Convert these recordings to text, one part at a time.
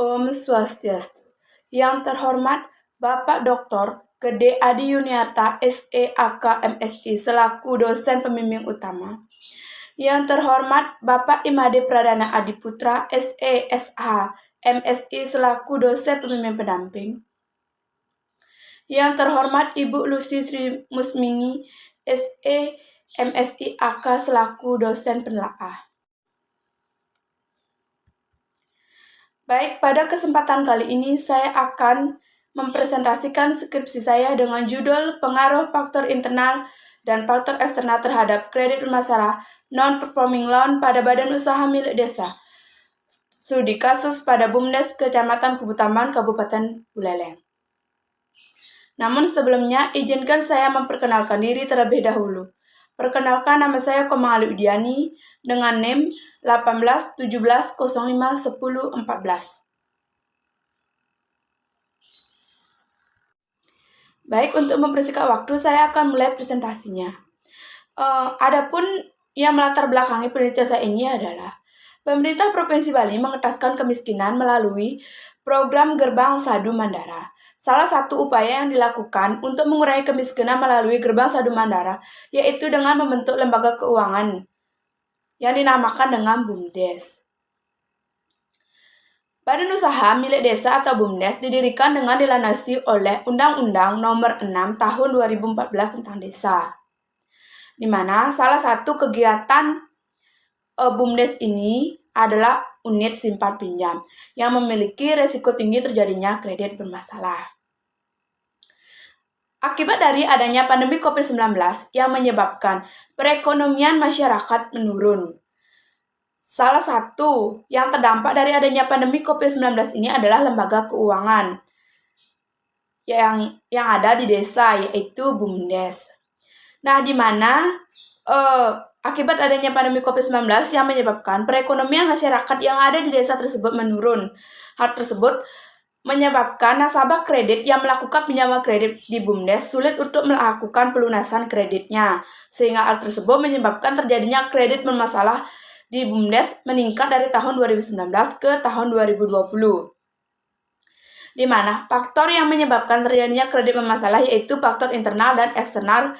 Om Swastiastu. Yang terhormat Bapak Dr. Gede Adi Yuniarta, SEAK MSI selaku dosen pembimbing utama. Yang terhormat Bapak Imade Pradana Adiputra, SESH MSI selaku dosen pembimbing pendamping. Yang terhormat Ibu Lucy Sri Musmini, SE MSI AK selaku dosen penelaah. Baik, pada kesempatan kali ini saya akan mempresentasikan skripsi saya dengan judul Pengaruh Faktor Internal dan Faktor Eksternal terhadap Kredit Bermasalah Non-Performing Loan pada Badan Usaha Milik Desa. Studi kasus pada BUMDes Kecamatan Kubutamban, Kabupaten Buleleng. Namun sebelumnya, izinkan saya memperkenalkan diri terlebih dahulu. Perkenalkan, nama saya Komang Ali Widiani dengan NIM 18 17 05 10 14. Baik, untuk mempersingkat waktu, saya akan mulai presentasinya. Adapun yang melatar belakangi penelitian saya ini adalah pemerintah Provinsi Bali mengentaskan kemiskinan melalui program Gerbang Sadu Mandara. Salah satu upaya yang dilakukan untuk mengurangi kemiskinan melalui Gerbang Sadu Mandara yaitu dengan membentuk lembaga keuangan yang dinamakan dengan BUMDes. Badan Usaha Milik Desa atau BUMDes didirikan dengan dilandasi oleh Undang-Undang Nomor 6 Tahun 2014 tentang Desa, di mana salah satu kegiatan BUMDes ini adalah unit simpan pinjam yang memiliki resiko tinggi terjadinya kredit bermasalah. Akibat dari adanya pandemi COVID-19 yang menyebabkan perekonomian masyarakat menurun. Salah satu yang terdampak dari adanya pandemi COVID-19 ini adalah lembaga keuangan yang ada di desa, yaitu BUMDes. Nah, di mana akibat adanya pandemi COVID-19 yang menyebabkan perekonomian masyarakat yang ada di desa tersebut menurun. Hal tersebut menyebabkan nasabah kredit yang melakukan pinjaman kredit di BUMDes sulit untuk melakukan pelunasan kreditnya. Sehingga hal tersebut menyebabkan terjadinya kredit bermasalah di BUMDes meningkat dari tahun 2019 ke tahun 2020. Di mana faktor yang menyebabkan terjadinya kredit bermasalah yaitu faktor internal dan eksternal.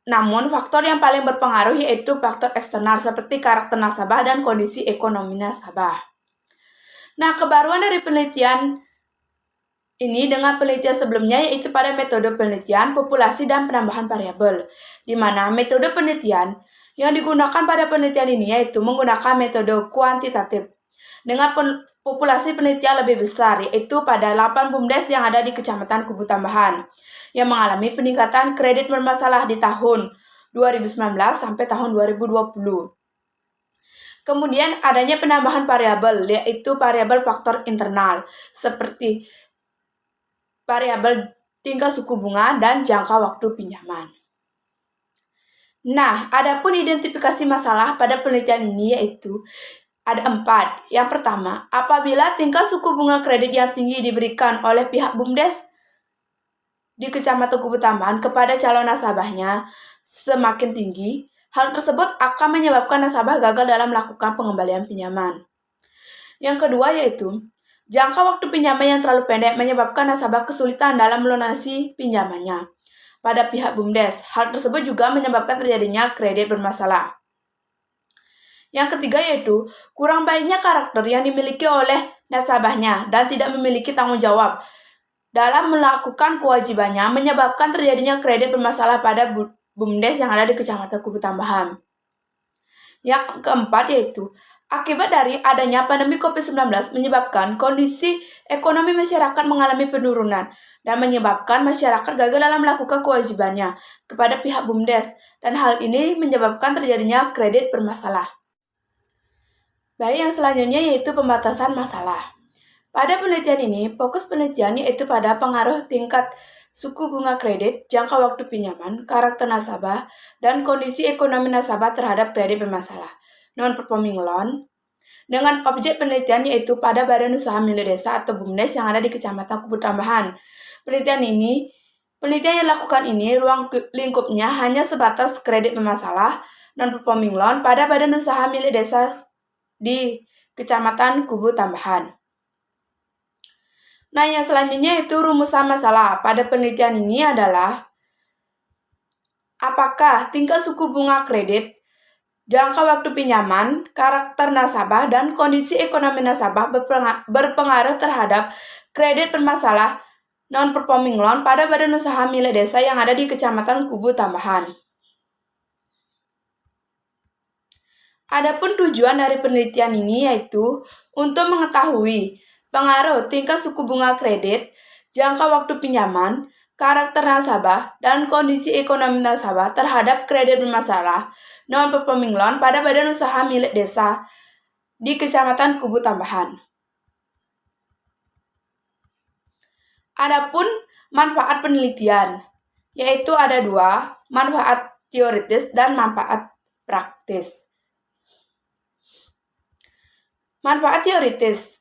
Namun, faktor yang paling berpengaruh yaitu faktor eksternal seperti karakter nasabah dan kondisi ekonomi nasabah. Nah, kebaruan dari penelitian ini dengan penelitian sebelumnya yaitu pada metode penelitian populasi dan penambahan variabel, di mana metode penelitian yang digunakan pada penelitian ini yaitu menggunakan metode kuantitatif dengan populasi penelitian lebih besar, yaitu pada 8 BUMDes yang ada di Kecamatan Kubutamban yang mengalami peningkatan kredit bermasalah di tahun 2019 sampai tahun 2020. Kemudian adanya penambahan variabel, yaitu variabel faktor internal, seperti variabel tingkat suku bunga dan jangka waktu pinjaman. Nah, adapun identifikasi masalah pada penelitian ini yaitu ada 4. Yang pertama, apabila tingkat suku bunga kredit yang tinggi diberikan oleh pihak BUMDes di Kecamatan Kubutamban kepada calon nasabahnya semakin tinggi, hal tersebut akan menyebabkan nasabah gagal dalam melakukan pengembalian pinjaman. Yang kedua yaitu, jangka waktu pinjaman yang terlalu pendek menyebabkan nasabah kesulitan dalam melunasi pinjamannya pada pihak BUMDes. Hal tersebut juga menyebabkan terjadinya kredit bermasalah. Yang ketiga yaitu, kurang baiknya karakter yang dimiliki oleh nasabahnya dan tidak memiliki tanggung jawab dalam melakukan kewajibannya menyebabkan terjadinya kredit bermasalah pada BUMDes yang ada di Kecamatan Kubutamban. Yang keempat yaitu, akibat dari adanya pandemi COVID-19 menyebabkan kondisi ekonomi masyarakat mengalami penurunan dan menyebabkan masyarakat gagal dalam melakukan kewajibannya kepada pihak BUMDes dan hal ini menyebabkan terjadinya kredit bermasalah. Baik, yang selanjutnya yaitu pembatasan masalah. Pada penelitian ini, fokus penelitian yaitu pada pengaruh tingkat suku bunga kredit, jangka waktu pinjaman, karakter nasabah, dan kondisi ekonomi nasabah terhadap kredit bermasalah, non-performing loan, dengan objek penelitian yaitu pada Badan Usaha Milik Desa atau BUMDes yang ada di Kecamatan Kubutamban. Penelitian yang dilakukan ini, ruang lingkupnya hanya sebatas kredit bermasalah, non-performing loan pada Badan Usaha Milik Desa di Kecamatan Kubu Tambahan. Nah, yang selanjutnya itu rumusan masalah pada penelitian ini adalah apakah tingkat suku bunga kredit, jangka waktu pinjaman, karakter nasabah, dan kondisi ekonomi nasabah berpengaruh terhadap kredit bermasalah non-performing loan pada badan usaha milik desa yang ada di Kecamatan Kubu Tambahan. Adapun tujuan dari penelitian ini yaitu untuk mengetahui pengaruh tingkat suku bunga kredit, jangka waktu pinjaman, karakter nasabah, dan kondisi ekonomi nasabah terhadap kredit bermasalah non-performing loan pada badan usaha milik desa di Kecamatan Kubu Tambahan. Adapun manfaat penelitian, yaitu ada dua, manfaat teoritis dan manfaat praktis. Manfaat teoritis.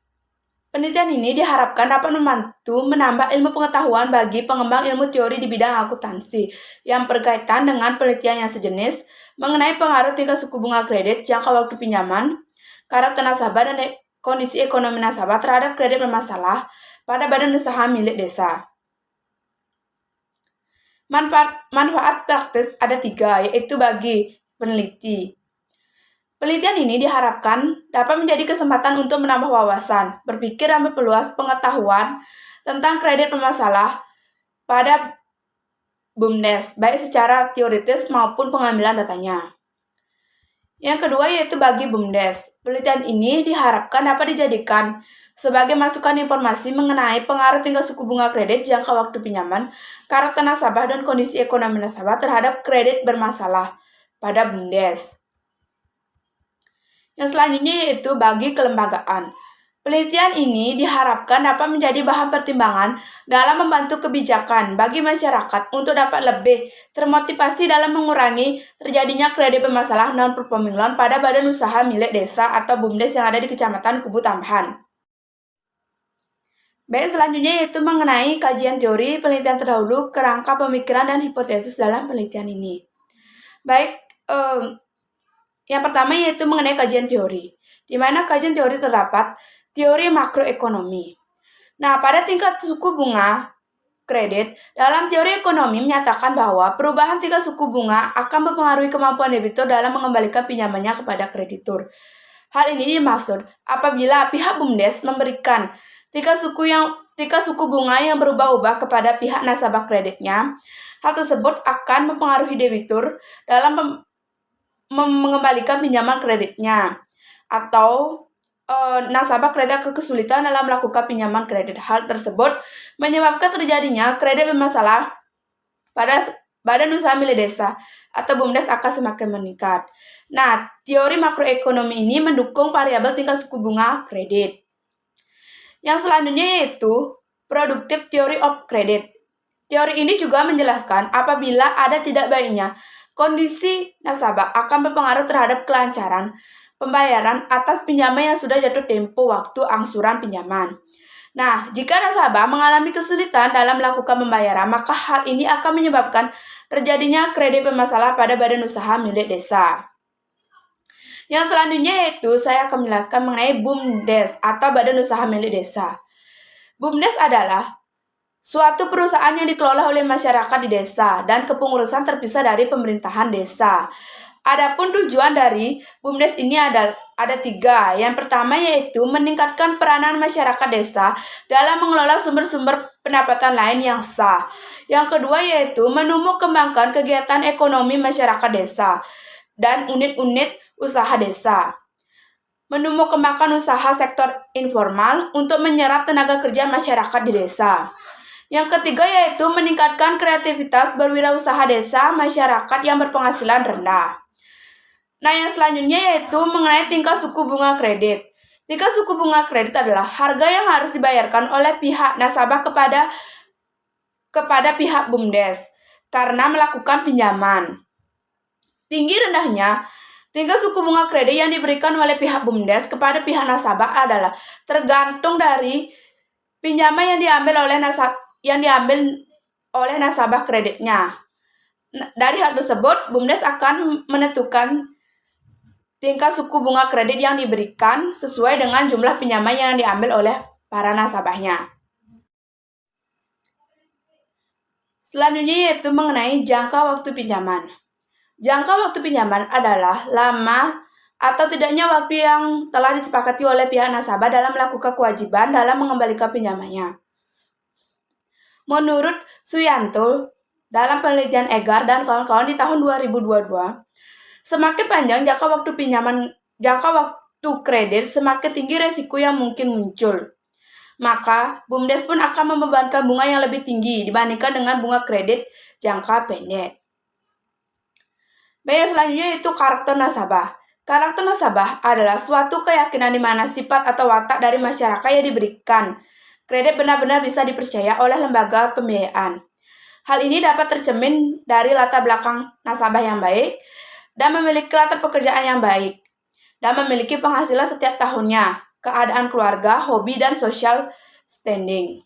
Penelitian ini diharapkan dapat membantu menambah ilmu pengetahuan bagi pengembang ilmu teori di bidang akuntansi yang berkaitan dengan penelitian yang sejenis mengenai pengaruh tingkat suku bunga kredit, jangka waktu pinjaman, karakter nasabah, dan kondisi ekonomi nasabah terhadap kredit bermasalah pada badan usaha milik desa. Manfaat praktis ada 3, yaitu bagi peneliti. Penelitian ini diharapkan dapat menjadi kesempatan untuk menambah wawasan, berpikir dan memperluas pengetahuan tentang kredit bermasalah pada BUMDes, baik secara teoritis maupun pengambilan datanya. Yang kedua yaitu bagi BUMDes. Penelitian ini diharapkan dapat dijadikan sebagai masukan informasi mengenai pengaruh tingkat suku bunga kredit, jangka waktu pinjaman, karakter nasabah, dan kondisi ekonomi nasabah terhadap kredit bermasalah pada BUMDes. Yang selanjutnya yaitu bagi kelembagaan. Penelitian ini diharapkan dapat menjadi bahan pertimbangan dalam membantu kebijakan bagi masyarakat untuk dapat lebih termotivasi dalam mengurangi terjadinya kredit bermasalah non-performing loan pada badan usaha milik desa atau BUMDes yang ada di Kecamatan Kubu Tambahan. Baik, selanjutnya yaitu mengenai kajian teori penelitian terdahulu, kerangka pemikiran, dan hipotesis dalam penelitian ini. Baik, yang pertama yaitu mengenai kajian teori, di mana kajian teori terdapat teori makroekonomi. Nah, pada tingkat suku bunga kredit, dalam teori ekonomi menyatakan bahwa perubahan tingkat suku bunga akan mempengaruhi kemampuan debitur dalam mengembalikan pinjamannya kepada kreditur. Hal ini dimaksud apabila pihak BUMDes memberikan tingkat suku bunga yang berubah-ubah kepada pihak nasabah kreditnya, hal tersebut akan mempengaruhi debitur dalam mengembalikan pinjaman kreditnya, atau nasabah kredit kesulitan dalam melakukan pinjaman kredit. Hal tersebut menyebabkan terjadinya kredit bermasalah pada badan usaha milik desa atau BUMDes akan semakin meningkat. Nah, teori makroekonomi ini mendukung variabel tingkat suku bunga kredit. Yang selanjutnya yaitu productive theory of credit. Teori ini juga menjelaskan apabila ada tidak baiknya kondisi nasabah akan berpengaruh terhadap kelancaran pembayaran atas pinjaman yang sudah jatuh tempo waktu angsuran pinjaman. Nah, jika nasabah mengalami kesulitan dalam melakukan pembayaran, maka hal ini akan menyebabkan terjadinya kredit bermasalah pada badan usaha milik desa. Yang selanjutnya yaitu saya akan menjelaskan mengenai BUMDes atau Badan Usaha Milik Desa. BUMDes adalah suatu perusahaan yang dikelola oleh masyarakat di desa dan kepengurusan terpisah dari pemerintahan desa. Adapun tujuan dari BUMDes ini ada 3. Yang pertama yaitu meningkatkan peranan masyarakat desa dalam mengelola sumber-sumber pendapatan lain yang sah. Yang kedua yaitu menumbuh kembangkan kegiatan ekonomi masyarakat desa dan unit-unit usaha desa. Menumbuh kembangkan usaha sektor informal untuk menyerap tenaga kerja masyarakat di desa. Yang ketiga yaitu meningkatkan kreativitas berwirausaha desa masyarakat yang berpenghasilan rendah. Nah, yang selanjutnya yaitu mengenai tingkat suku bunga kredit. Tingkat suku bunga kredit adalah harga yang harus dibayarkan oleh pihak nasabah kepada pihak BUMDes karena melakukan pinjaman. Tinggi rendahnya tingkat suku bunga kredit yang diberikan oleh pihak BUMDes kepada pihak nasabah adalah tergantung dari pinjaman yang diambil oleh nasabah kreditnya. Dari hal tersebut, BUMDes akan menentukan tingkat suku bunga kredit yang diberikan sesuai dengan jumlah pinjaman yang diambil oleh para nasabahnya. Selanjutnya yaitu mengenai jangka waktu pinjaman. Jangka waktu pinjaman adalah lama atau tidaknya waktu yang telah disepakati oleh pihak nasabah dalam melakukan kewajiban dalam mengembalikan pinjamannya. Menurut Suyanto, dalam penelitian Egar dan kawan-kawan di tahun 2022, semakin panjang jangka waktu kredit, semakin tinggi resiko yang mungkin muncul. Maka, BUMDes pun akan membebankan bunga yang lebih tinggi dibandingkan dengan bunga kredit jangka pendek. Baik, selanjutnya yaitu karakter nasabah. Karakter nasabah adalah suatu keyakinan di mana sifat atau watak dari masyarakat yang diberikan kredit benar-benar bisa dipercaya oleh lembaga pembiayaan. Hal ini dapat tercermin dari latar belakang nasabah yang baik dan memiliki latar pekerjaan yang baik dan memiliki penghasilan setiap tahunnya, keadaan keluarga, hobi, dan social standing.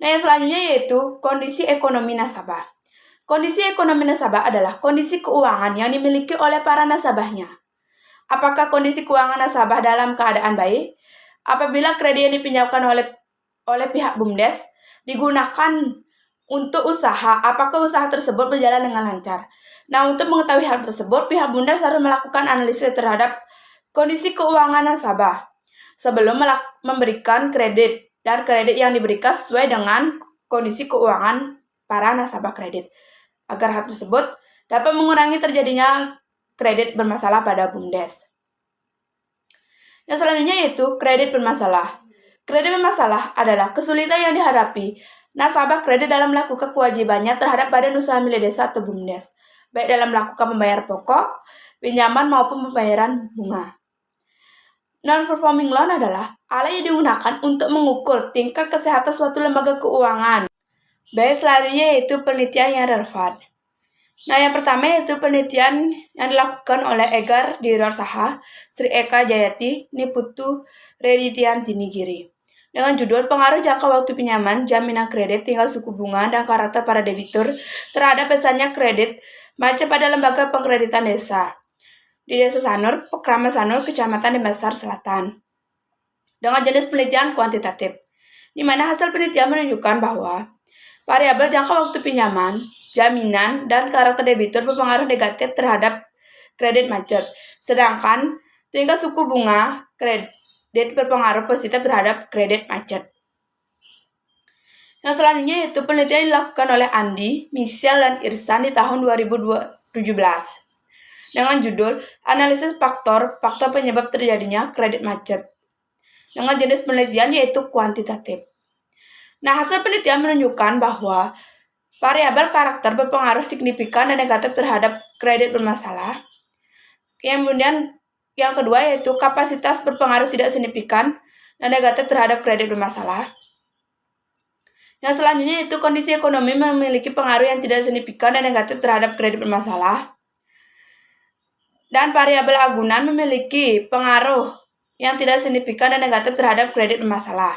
Nah, yang selanjutnya yaitu kondisi ekonomi nasabah. Kondisi ekonomi nasabah adalah kondisi keuangan yang dimiliki oleh para nasabahnya. Apakah kondisi keuangan nasabah dalam keadaan baik? Apabila kredit yang dipinjamkan oleh pihak BUMDes digunakan untuk usaha, apakah usaha tersebut berjalan dengan lancar? Nah, untuk mengetahui hal tersebut, pihak BUMDes harus melakukan analisis terhadap kondisi keuangan nasabah sebelum memberikan kredit, dan kredit yang diberikan sesuai dengan kondisi keuangan para nasabah kredit, agar hal tersebut dapat mengurangi terjadinya kredit bermasalah pada BUMDes. Yang selanjutnya yaitu kredit bermasalah. Kredit bermasalah adalah kesulitan yang dihadapi nasabah kredit dalam melakukan kewajibannya terhadap Badan Usaha Milik Desa atau BUMDes, baik dalam melakukan pembayaran pokok, pinjaman maupun pembayaran bunga. Non-performing loan adalah alat yang digunakan untuk mengukur tingkat kesehatan suatu lembaga keuangan. Baik, selanjutnya yaitu penelitian yang relevan. Nah, yang pertama yaitu penelitian yang dilakukan oleh Egar Dirarsaha, Sri Eka Jayati, Niputu Redityanti Nigiri, dengan judul Pengaruh Jangka Waktu Pinjaman, Jaminan Kredit, Tingkat Suku Bunga, dan Karakter Para Debitur terhadap besarnya kredit macet pada lembaga pengkreditan desa di Desa Sanur, Kraman Sanur, Kecamatan Denpasar Selatan, dengan jenis penelitian kuantitatif, di mana hasil penelitian menunjukkan bahwa variabel jangka waktu pinjaman, jaminan, dan karakter debitur berpengaruh negatif terhadap kredit macet, sedangkan tingkat suku bunga kredit berpengaruh positif terhadap kredit macet. Yang selanjutnya yaitu penelitian dilakukan oleh Andi, Michelle, dan Irsan di tahun 2017 dengan judul Analisis Faktor Penyebab Terjadinya Kredit Macet, dengan jenis penelitian yaitu kuantitatif. Nah, hasil penelitian menunjukkan bahwa variabel karakter berpengaruh signifikan dan negatif terhadap kredit bermasalah. Kemudian yang kedua yaitu kapasitas berpengaruh tidak signifikan dan negatif terhadap kredit bermasalah. Yang selanjutnya yaitu kondisi ekonomi memiliki pengaruh yang tidak signifikan dan negatif terhadap kredit bermasalah. Dan variabel agunan memiliki pengaruh yang tidak signifikan dan negatif terhadap kredit bermasalah.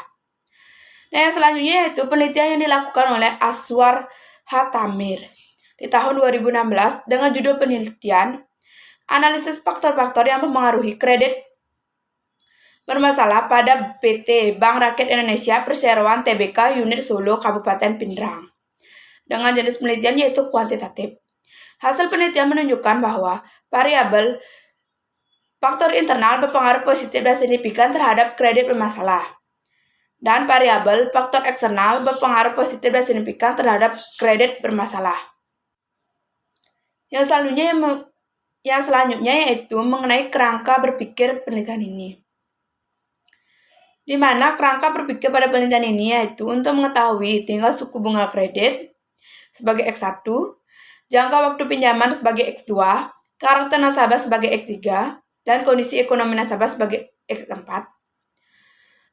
Nah, yang selanjutnya yaitu penelitian yang dilakukan oleh Aswar Hatamir di tahun 2016 dengan judul penelitian Analisis Faktor-Faktor yang Mempengaruhi Kredit Bermasalah pada PT Bank Rakyat Indonesia Perseroan Tbk Unit Solo Kabupaten Pindrang, dengan jenis penelitian yaitu kuantitatif. Hasil penelitian menunjukkan bahwa variabel faktor internal berpengaruh positif dan signifikan terhadap kredit bermasalah, dan variabel faktor eksternal berpengaruh positif dan signifikan terhadap kredit bermasalah. Yang selanjutnya yaitu mengenai kerangka berpikir penelitian ini, di mana kerangka berpikir pada penelitian ini yaitu untuk mengetahui tingkat suku bunga kredit sebagai X1, jangka waktu pinjaman sebagai X2, karakter nasabah sebagai X3, dan kondisi ekonomi nasabah sebagai X4.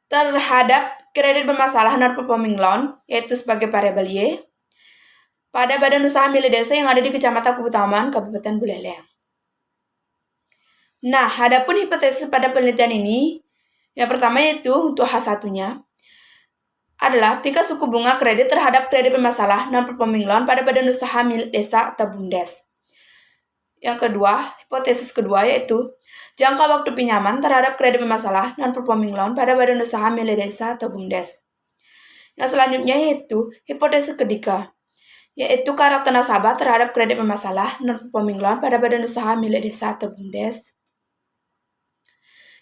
Terhadap kredit bermasalah non-performing loan, yaitu sebagai variabel Y, pada Badan Usaha Milik Desa yang ada di Kecamatan Kubutaman, Kabupaten Buleleng. Nah, adapun hipotesis pada penelitian ini, yang pertama yaitu untuk H1-nya, adalah tingkat suku bunga kredit terhadap kredit bermasalah non-performing loan pada Badan Usaha Milik Desa atau BUMDes. Yang kedua, hipotesis kedua yaitu jangka waktu pinjaman terhadap kredit bermasalah non-performing loan pada badan usaha milik desa atau BUMDes. Yang selanjutnya yaitu hipotesis ketiga, yaitu karakter nasabah terhadap kredit bermasalah non-performing loan pada badan usaha milik desa atau BUMDes.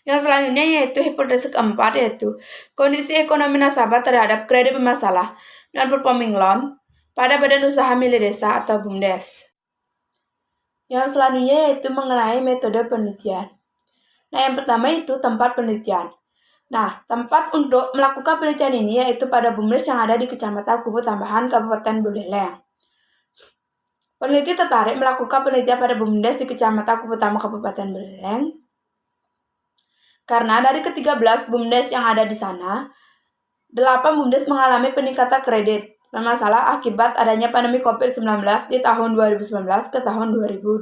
Yang selanjutnya yaitu hipotesis keempat, yaitu kondisi ekonomi nasabah terhadap kredit bermasalah non-performing loan pada badan usaha milik desa atau BUMDes. Yang selanjutnya yaitu mengenai metode penelitian. Nah, yang pertama itu tempat penelitian. Nah, tempat untuk melakukan penelitian ini yaitu pada BUMDes yang ada di Kecamatan Kubu Tambahan, Kabupaten Buleleng. Peneliti tertarik melakukan penelitian pada BUMDes di Kecamatan Kubu Tambahan, Kabupaten Buleleng karena dari ke-13 BUMDes yang ada di sana, 8 BUMDes mengalami peningkatan kredit bermasalah akibat adanya pandemi COVID-19 di tahun 2019 ke tahun 2020.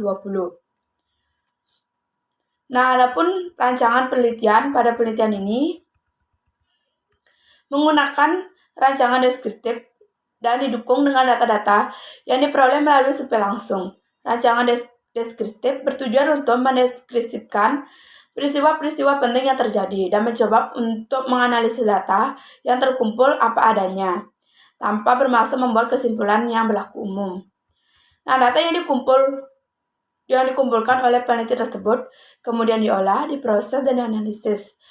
Nah, adapun rancangan penelitian pada penelitian ini menggunakan rancangan deskriptif dan didukung dengan data-data yang diperoleh melalui survei langsung. Rancangan deskriptif bertujuan untuk mendeskripsikan peristiwa-peristiwa penting yang terjadi dan mencoba untuk menganalisis data yang terkumpul apa adanya, tanpa bermaksud membuat kesimpulan yang berlaku umum. Nah, data yang dikumpulkan oleh peneliti tersebut kemudian diolah, diproses, dan dianalisis.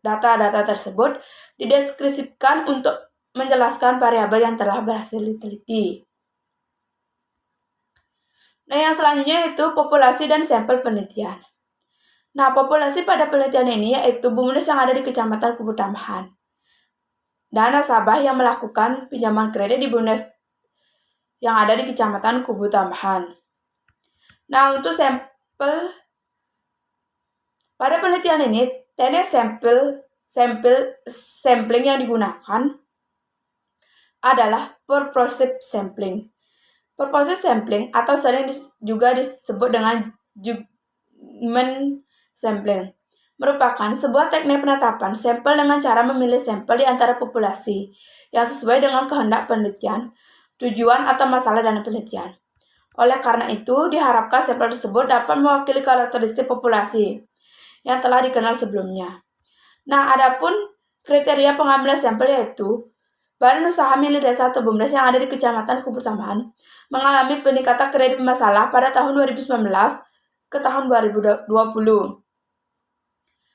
Data-data tersebut dideskripsikan untuk menjelaskan variabel yang telah berhasil diteliti. Nah, yang selanjutnya yaitu populasi dan sampel penelitian. Nah, populasi pada penelitian ini yaitu BUMDes yang ada di Kecamatan Kubu Tambahan dan nasabah yang melakukan pinjaman kredit di BUMDes yang ada di Kecamatan Kubu Tambahan. Nah, untuk sampel pada penelitian ini, teknik sampling yang digunakan adalah purposive sampling. Purposive sampling atau sering juga disebut dengan judgment sampling merupakan sebuah teknik penetapan sampel dengan cara memilih sampel di antara populasi yang sesuai dengan kehendak penelitian, tujuan atau masalah dalam penelitian. Oleh karena itu, diharapkan sampel tersebut dapat mewakili karakteristik populasi yang telah dikenal sebelumnya. Nah, adapun kriteria pengambilan sampel yaitu badan usaha milik desa atau BUMDes yang ada di Kecamatan Kubu Tambahan mengalami peningkatan kredit bermasalah pada tahun 2019 ke tahun 2020.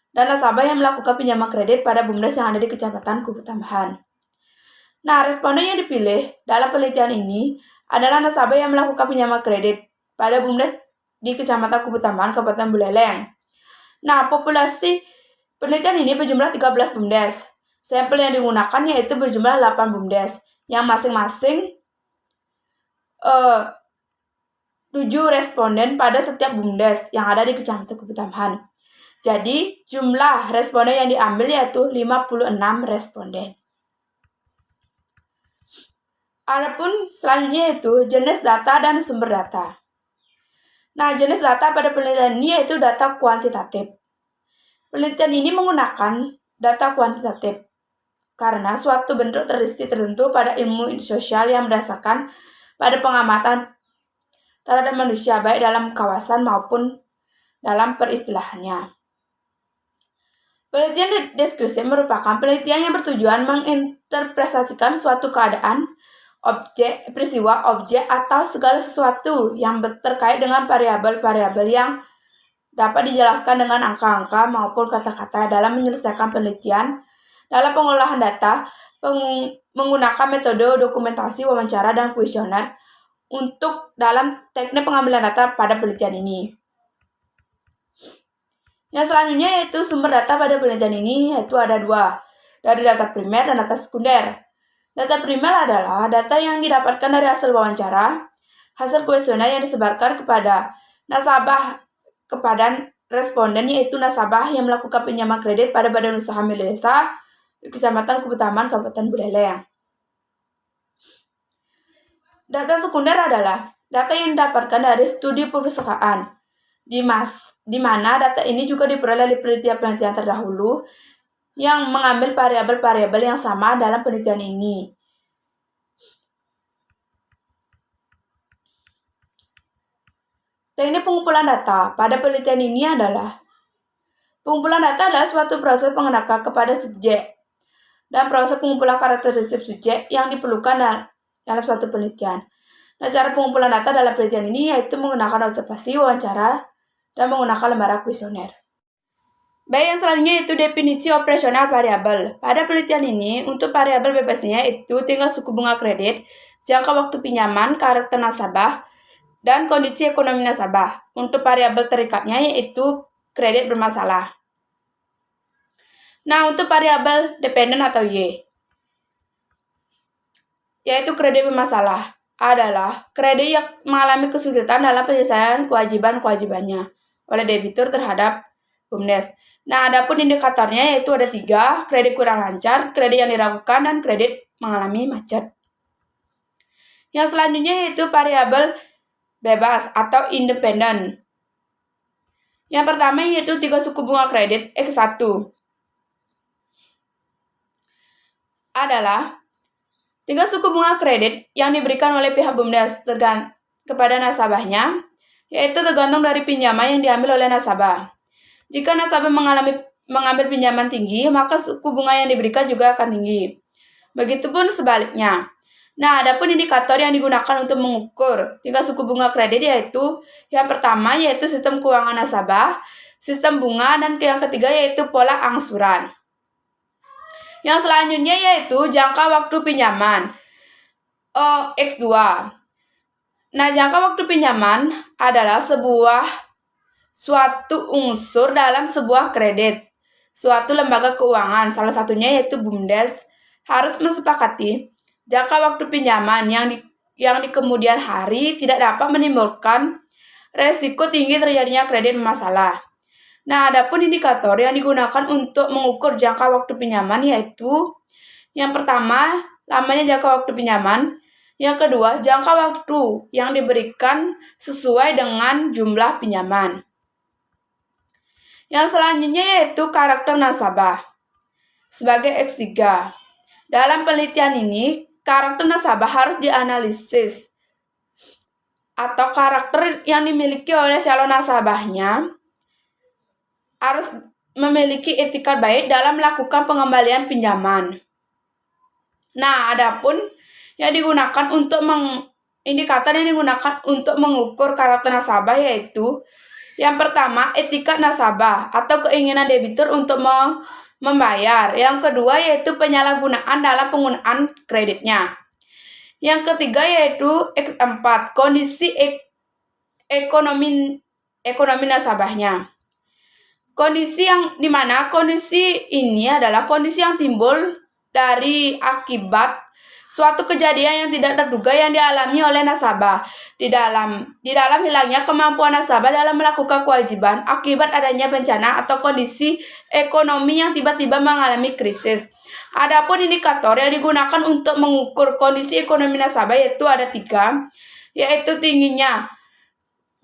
Dan nasabah yang melakukan pinjaman kredit pada BUMDes yang ada di Kecamatan Kubu Tambahan. Nah, responden yang dipilih dalam penelitian ini adalah nasabah yang melakukan pinjaman kredit pada BUMDes di Kecamatan Kubu Tambahan, Kabupaten Buleleng. Nah, populasi penelitian ini berjumlah 13 BUMDes. Sampel yang digunakan yaitu berjumlah 8 BUMDes, yang masing-masing 7 responden pada setiap BUMDes yang ada di Kecamatan Kubu Tambahan. Jadi, jumlah responden yang diambil yaitu 56 responden. Adapun selanjutnya yaitu jenis data dan sumber data. Nah, jenis data pada penelitian ini yaitu data kuantitatif. Penelitian ini menggunakan data kuantitatif karena suatu bentuk statistik tertentu pada ilmu sosial yang berdasarkan pada pengamatan terhadap manusia baik dalam kawasan maupun dalam peristilahannya. Penelitian deskripsi merupakan penelitian yang bertujuan menginterpretasikan suatu keadaan, objek, peristiwa, objek, atau segala sesuatu yang terkait dengan variabel-variabel yang dapat dijelaskan dengan angka-angka maupun kata-kata dalam menyelesaikan penelitian. Dalam pengolahan data, menggunakan metode dokumentasi, wawancara, dan kuesioner untuk dalam teknik pengambilan data pada penelitian ini. Yang selanjutnya yaitu sumber data pada penelitian ini yaitu ada 2, dari data primer dan data sekunder. Data primer adalah data yang didapatkan dari hasil wawancara, hasil kuesioner yang disebarkan kepada nasabah kepada responden yaitu nasabah yang melakukan pinjaman kredit pada badan usaha milik desa di Kecamatan Kubu Tambahan, Kabupaten Buleleng. Data sekunder adalah data yang didapatkan dari studi perpustakaan, di mana data ini juga diperoleh dari penelitian-penelitian terdahulu yang mengambil variabel-variabel yang sama dalam penelitian ini. Teknik pengumpulan data pada penelitian ini adalah pengumpulan data adalah suatu proses pengenakan kepada subjek dan proses pengumpulan karakteristik subjek yang diperlukan dalam suatu penelitian. Nah, cara pengumpulan data dalam penelitian ini yaitu menggunakan observasi, wawancara, dan menggunakan lembaga kuesioner. Baik, yang selanjutnya itu definisi operasional variabel. Pada penelitian ini, untuk variabel bebasnya itu tingkat suku bunga kredit, jangka waktu pinjaman, karakter nasabah, dan kondisi ekonomi nasabah. Untuk variabel terikatnya yaitu kredit bermasalah. Nah, untuk variabel dependen atau Y, yaitu kredit bermasalah, adalah kredit yang mengalami kesulitan dalam penyelesaian kewajiban-kewajibannya oleh debitur terhadap BUMDes. Nah, adapun indikatornya yaitu ada 3, kredit kurang lancar, kredit yang diragukan, dan kredit mengalami macet. Yang selanjutnya yaitu variabel bebas atau independen. Yang pertama yaitu tingkat suku bunga kredit X1 adalah tingkat suku bunga kredit yang diberikan oleh pihak BUMDes kepada nasabahnya, yaitu tergantung dari pinjaman yang diambil oleh nasabah. Jika nasabah mengambil pinjaman tinggi, maka suku bunga yang diberikan juga akan tinggi. Begitupun sebaliknya. Nah, adapun indikator yang digunakan untuk mengukur tingkat suku bunga kredit yaitu yang pertama yaitu sistem keuangan nasabah, sistem bunga, dan yang ketiga yaitu pola angsuran. Yang selanjutnya yaitu jangka waktu pinjaman X2. Nah, jangka waktu pinjaman adalah suatu unsur dalam sebuah kredit. Suatu lembaga keuangan, salah satunya yaitu BUMDes, harus mensepakati jangka waktu pinjaman yang di kemudian hari tidak dapat menimbulkan resiko tinggi terjadinya kredit bermasalah. Nah, adapun indikator yang digunakan untuk mengukur jangka waktu pinjaman yaitu yang pertama, lamanya jangka waktu pinjaman. Yang kedua, jangka waktu yang diberikan sesuai dengan jumlah pinjaman. Yang selanjutnya yaitu karakter nasabah sebagai X3. Dalam penelitian ini, karakter nasabah harus dianalisis atau karakter yang dimiliki oleh calon nasabahnya harus memiliki etikat baik dalam melakukan pengembalian pinjaman. Nah, adapun yang digunakan untuk indikator yang digunakan untuk mengukur karakter nasabah yaitu yang pertama, etikat nasabah atau keinginan debitur untuk membayar. Yang kedua yaitu penyalahgunaan dalam penggunaan kreditnya. Yang ketiga yaitu X4, kondisi ekonomi nasabahnya. Kondisi yang dimana kondisi ini adalah kondisi yang timbul dari akibat suatu kejadian yang tidak terduga yang dialami oleh nasabah di dalam hilangnya kemampuan nasabah dalam melakukan kewajiban akibat adanya bencana atau kondisi ekonomi yang tiba-tiba mengalami krisis. Adapun indikator yang digunakan untuk mengukur kondisi ekonomi nasabah yaitu ada 3, yaitu tingginya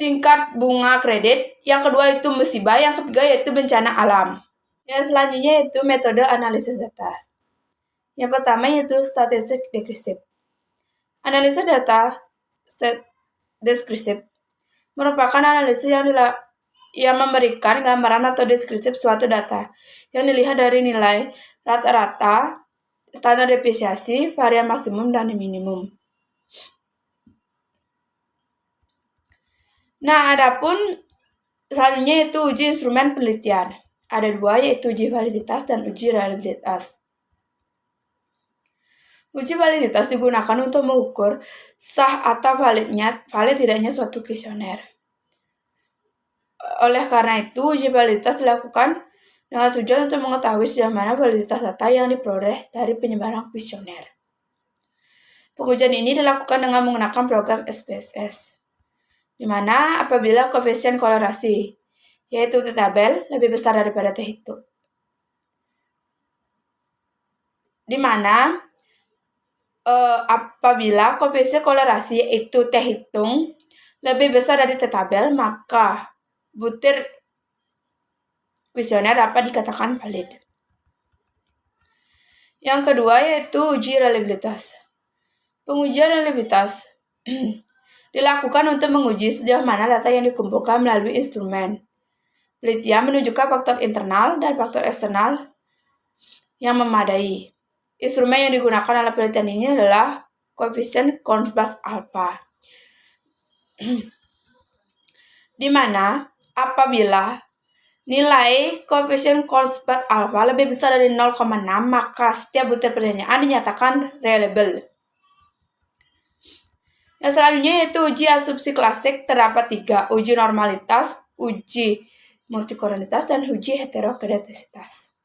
tingkat bunga kredit, yang kedua itu musibah, yang ketiga yaitu bencana alam. Yang selanjutnya yaitu metode analisis data. Yang pertama yaitu statistik deskriptif. Analisis data deskriptif merupakan analisis yang memberikan gambaran atau deskriptif suatu data yang dilihat dari nilai rata-rata, standar deviasi, varian maksimum, dan minimum. Nah, adapun selanjutnya yaitu uji instrumen penelitian. Ada 2 yaitu uji validitas dan uji reliabilitas. Uji validitas digunakan untuk mengukur sah atau valid tidaknya suatu kuesioner. Oleh karena itu, uji validitas dilakukan dengan tujuan untuk mengetahui sejauh mana validitas data yang diperoleh dari penyebaran kuesioner. Pengujian ini dilakukan dengan menggunakan program SPSS, di mana apabila koefisien kolerasi, yaitu T tabel, lebih besar daripada T hitung. Di mana apabila koefisien kolerasi yaitu T hitung lebih besar dari T tabel, maka butir kuesioner dapat dikatakan valid. Yang kedua yaitu uji reliabilitas. Pengujian reliabilitas dilakukan untuk menguji sejauh mana data yang dikumpulkan melalui instrumen. Penelitian menunjukkan faktor internal dan faktor eksternal yang memadai. Instrumen yang digunakan dalam penelitian ini adalah koefisien Kornblad alpha, di mana apabila nilai koefisien Kornblad alpha lebih besar dari 0,6, maka setiap butir pertanyaan dinyatakan reliable. Yang selanjutnya yaitu uji asumsi klasik. Terdapat 3, uji normalitas, uji multikolonialitas, dan uji heterokedentisitas.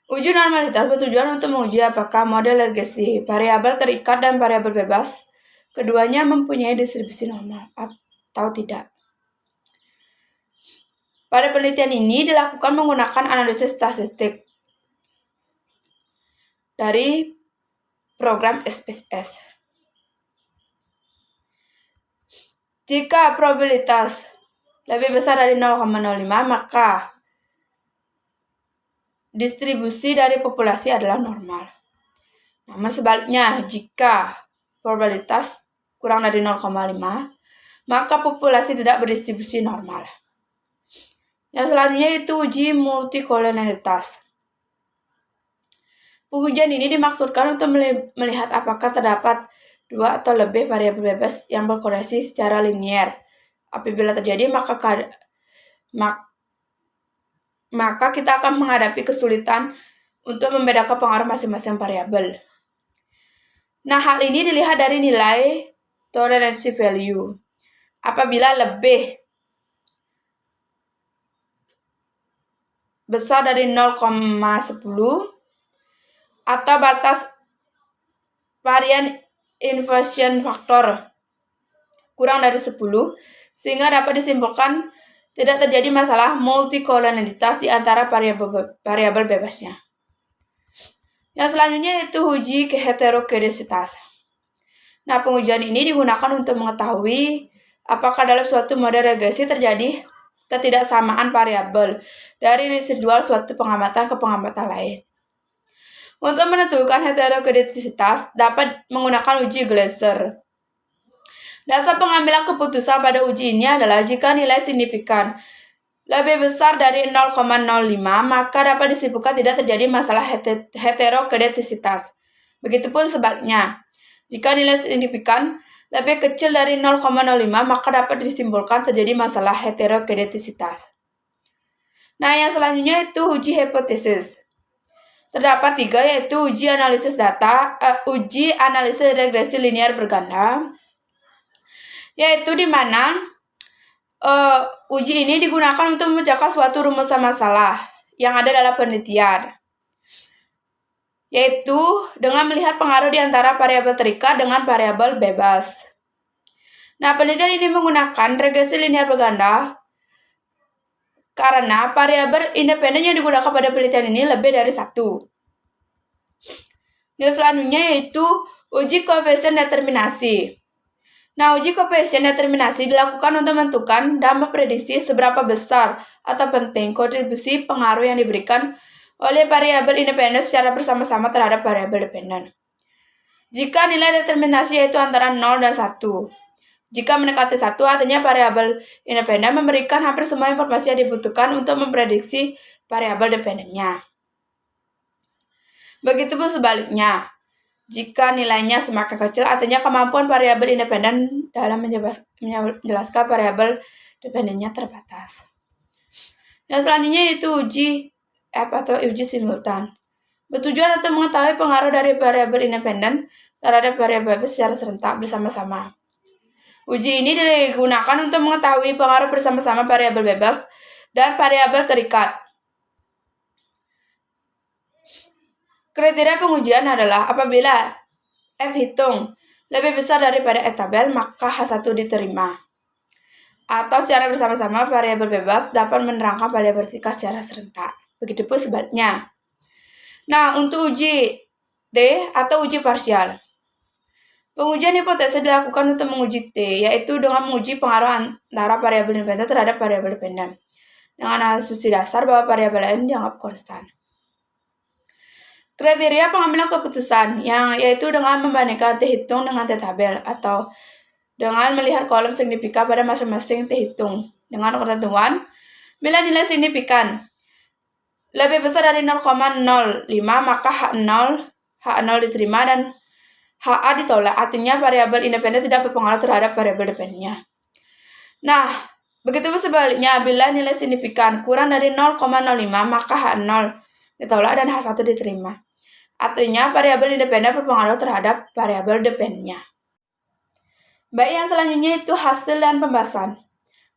Uji normalitas bertujuan untuk menguji apakah model regresi, variabel terikat, dan variabel bebas keduanya mempunyai distribusi normal atau tidak. Pada penelitian ini dilakukan menggunakan analisis statistik dari program SPSS. Jika probabilitas lebih besar dari 0,05, maka distribusi dari populasi adalah normal. Namun sebaliknya, jika probabilitas kurang dari 0,5, maka populasi tidak berdistribusi normal. Yang selanjutnya itu uji multikolonialitas. Pengujian ini dimaksudkan untuk melihat apakah terdapat 2 atau lebih variabel bebas yang berkorelasi secara linier. Apabila terjadi, maka kita akan menghadapi kesulitan untuk membedakan pengaruh masing-masing variabel. Nah, hal ini dilihat dari nilai tolerance value. Apabila lebih besar dari 0,10 atau batas varian inversion faktor kurang dari 10, sehingga dapat disimpulkan tidak terjadi masalah multikolonialitas di antara variabel bebasnya. Yang selanjutnya yaitu uji heterokedentisitas. Nah, pengujian ini digunakan untuk mengetahui apakah dalam suatu model regresi terjadi ketidaksamaan variabel dari residual suatu pengamatan ke pengamatan lain. Untuk menentukan heterokedentisitas dapat menggunakan uji Gleiser. Dasar pengambilan keputusan pada uji ini adalah jika nilai signifikan lebih besar dari 0,05, maka dapat disimpulkan tidak terjadi masalah heterokedentisitas. Begitupun sebaliknya, jika nilai signifikan lebih kecil dari 0,05, maka dapat disimpulkan terjadi masalah heterokedentisitas. Nah, yang selanjutnya itu uji hipotesis. Terdapat 3, yaitu uji analisis data, uji analisis regresi linear berganda, yaitu di mana uji ini digunakan untuk memecahkan suatu rumusan masalah yang ada dalam penelitian, yaitu dengan melihat pengaruh di antara variabel terikat dengan variabel bebas. Nah, penelitian ini menggunakan regresi linear berganda karena variabel independen yang digunakan pada penelitian ini lebih dari 1. Yang selanjutnya yaitu uji koefisien determinasi. Nah, uji koefisien determinasi dilakukan untuk menentukan dan memprediksi seberapa besar atau penting kontribusi pengaruh yang diberikan oleh variabel independen secara bersama-sama terhadap variabel dependen. Jika nilai determinasi yaitu antara 0 dan 1. Jika mendekati 1, artinya variabel independen memberikan hampir semua informasi yang dibutuhkan untuk memprediksi variabel dependennya. Begitupun sebaliknya, jika nilainya semakin kecil, artinya kemampuan variabel independen dalam menjelaskan variabel dependennya terbatas. Yang selanjutnya yaitu uji atau uji simultan. Bertujuan untuk mengetahui pengaruh dari variabel independen terhadap variabel bebas secara serentak bersama-sama. Uji ini digunakan untuk mengetahui pengaruh bersama-sama variabel bebas dan variabel terikat. Kriteria pengujian adalah apabila F hitung lebih besar daripada F tabel, maka H1 diterima. Atau secara bersama-sama variabel bebas dapat menerangkan variabel terikat secara serentak. Begitupun sebaliknya. Nah, untuk uji T atau uji parsial. Pengujian hipotesis dilakukan untuk menguji T, yaitu dengan menguji pengaruh antara variabel independen terhadap variabel dependen, dengan asumsi dasar bahwa variabel lain dianggap konstan. Kriteria pengambilan keputusan yaitu dengan membandingkan T-hitung dengan T-tabel atau dengan melihat kolom signifikan pada masing-masing T-hitung dengan ketentuan bila nilai signifikan lebih besar dari 0,05 maka H0 diterima dan HA ditolak, artinya variabel independen tidak berpengaruh terhadap variabel dependennya. Nah, begitu sebaliknya bila nilai signifikan kurang dari 0,05 maka H0 ditolak dan H1 diterima. Artinya variabel independen berpengaruh terhadap variabel dependennya. Baik, yang selanjutnya itu hasil dan pembahasan.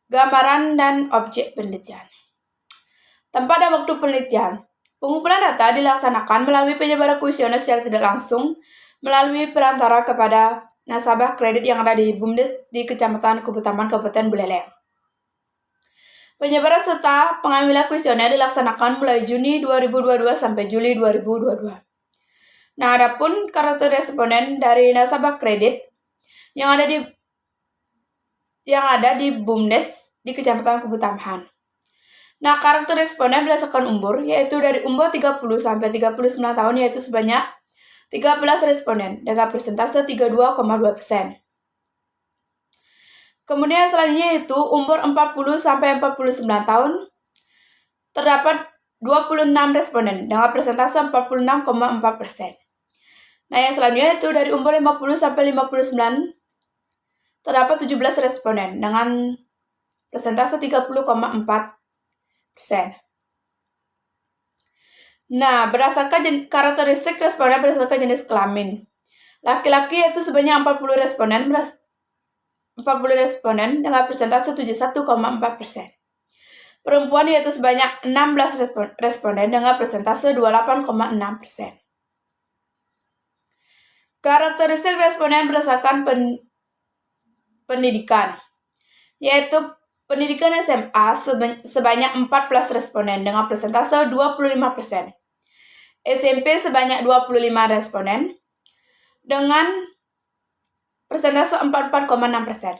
Gambaran dan objek penelitian. Tempat dan waktu penelitian. Pengumpulan data dilaksanakan melalui penyebaran kuesioner secara tidak langsung melalui perantara kepada nasabah kredit yang ada di BUMDes di Kecamatan Kubutaman, Kabupaten Buleleng. Penyebaran serta pengambilan kuesioner dilaksanakan mulai Juni 2022 sampai Juli 2022. Nah, adapun karakter responden dari nasabah kredit yang ada di BUMDes di Kecamatan Kubutaman. Nah, karakter responden berdasarkan umur, yaitu dari umur 30 sampai 39 tahun, yaitu sebanyak 13 responden dengan persentase 32,2%. Kemudian selanjutnya itu umur 40 sampai 49 tahun, terdapat 26 responden dengan persentase 46,4%. Nah, yang selanjutnya itu dari umur 50 sampai 59, terdapat 17 responden dengan persentase 30,4%. Nah, berdasarkan karakteristik responden berdasarkan jenis kelamin. Laki-laki yaitu sebanyak 40 responden dengan persentase 71,4%. Perempuan yaitu sebanyak 16 responden dengan persentase 28,6%. Karakteristik responden berdasarkan pendidikan, yaitu pendidikan SMA sebanyak 14 responden dengan persentase 25%. SMP sebanyak 25 responden dengan persentase 44,6%.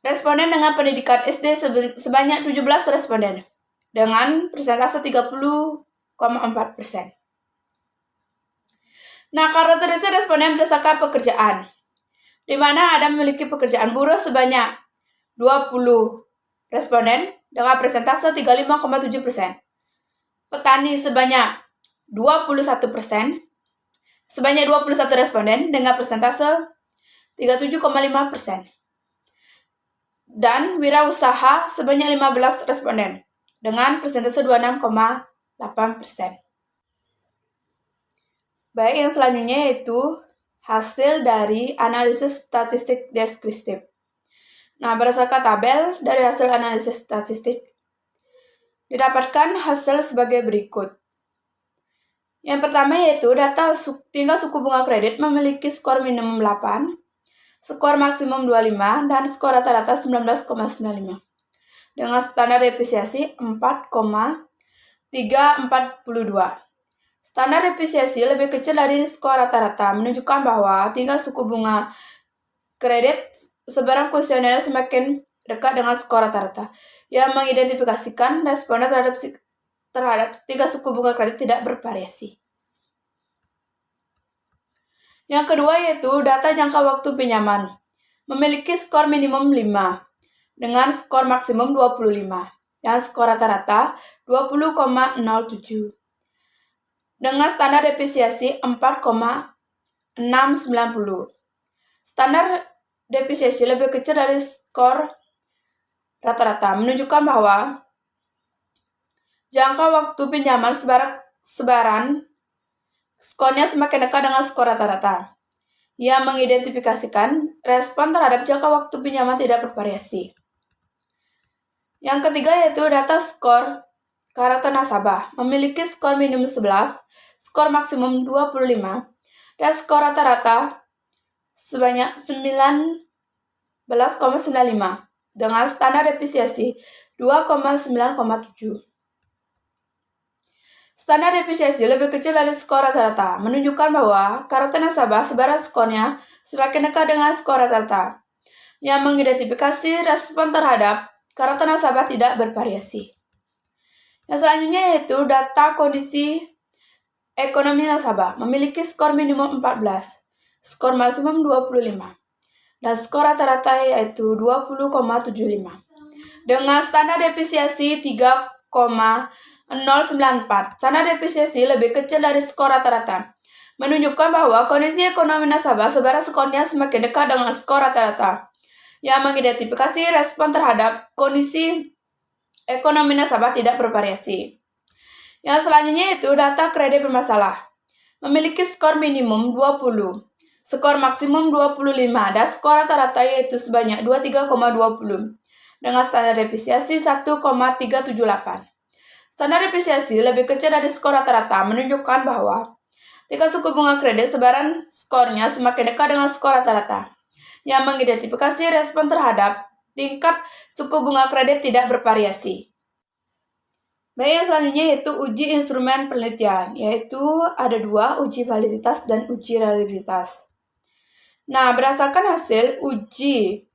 Responden dengan pendidikan SD sebanyak 17 responden dengan persentase 30,4%. Nah, karakteristik responden berdasarkan pekerjaan, di mana ada memiliki pekerjaan buruh sebanyak 20 responden dengan persentase 35,7%. Petani sebanyak 21%, sebanyak 21 responden dengan persentase 37,5%. Dan wirausaha sebanyak 15 responden dengan persentase 26,8%. Baik, yang selanjutnya yaitu hasil dari analisis statistik deskriptif. Nah, berdasarkan tabel dari hasil analisis statistik, didapatkan hasil sebagai berikut. Yang pertama yaitu data tingkat suku bunga kredit memiliki skor minimum 8, skor maksimum 25, dan skor rata-rata 19,95. Dengan standar depresiasi 4,342. Standar depresiasi lebih kecil dari skor rata-rata menunjukkan bahwa tingkat suku bunga kredit sebarang kuesioner semakin dekat dengan skor rata-rata, yang mengidentifikasikan responden terhadap tingkat suku bunga kredit tidak bervariasi. Yang kedua yaitu data jangka waktu pinjaman, memiliki skor minimum 5 dengan skor maksimum 25 dan skor rata-rata 20,07. Dengan standar depresiasi 4,690. Standar depresiasi lebih kecil dari skor rata-rata menunjukkan bahwa jangka waktu pinjaman sebaran skornya semakin dekat dengan skor rata-rata, yang mengidentifikasikan respon terhadap jangka waktu pinjaman tidak bervariasi. Yang ketiga yaitu data skor karakter nasabah, memiliki skor minimum 11, skor maksimum 25, dan skor rata-rata sebanyak 19,95 dengan standar depresiasi 2,9,7. Standar depresiasi lebih kecil dari skor rata-rata menunjukkan bahwa karakter nasabah sebaran skornya semakin dekat dengan skor rata-rata, yang mengidentifikasi respon terhadap karakter nasabah tidak bervariasi. Yang selanjutnya yaitu data kondisi ekonomi nasabah memiliki skor minimum 14, skor maksimum 25, dan skor rata-rata yaitu 20,75. Dengan standar depresiasi 3,094, standar depresiasi lebih kecil dari skor rata-rata, menunjukkan bahwa kondisi ekonomi nasabah sebenarnya skornya semakin dekat dengan skor rata-rata, yang mengidentifikasi respon terhadap kondisi ekonomi nasabah tidak bervariasi. Yang selanjutnya itu data kredit bermasalah. Memiliki skor minimum 20, skor maksimum 25, dan skor rata-rata yaitu sebanyak 23,20 dengan standar depresiasi 1,378. Standar depresiasi lebih kecil dari skor rata-rata menunjukkan bahwa tingkat suku bunga kredit sebaran skornya semakin dekat dengan skor rata-rata, yang mengidentifikasi respon terhadap tingkat suku bunga kredit tidak bervariasi. Baik, yang selanjutnya yaitu uji instrumen penelitian, yaitu ada dua, uji validitas dan uji reliabilitas. Nah, berdasarkan hasil uji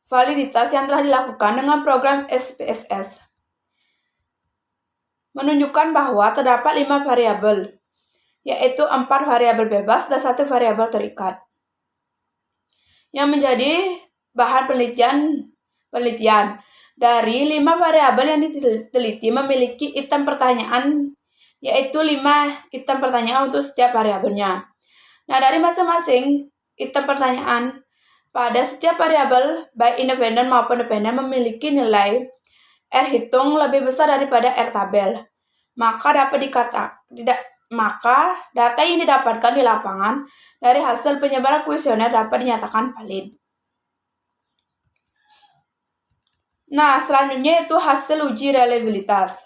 validitas yang telah dilakukan dengan program SPSS, menunjukkan bahwa terdapat 5 variabel, yaitu 4 variabel bebas dan 1 variabel terikat, yang menjadi bahan penelitian. Dari 5 variabel yang diteliti memiliki item pertanyaan, yaitu 5 item pertanyaan untuk setiap variabelnya. Nah, dari masing-masing item pertanyaan pada setiap variabel, baik independen maupun dependen, memiliki nilai R hitung lebih besar daripada R tabel. Maka data yang didapatkan di lapangan dari hasil penyebaran kuesioner dapat dinyatakan valid. Nah, selanjutnya itu hasil uji reliabilitas.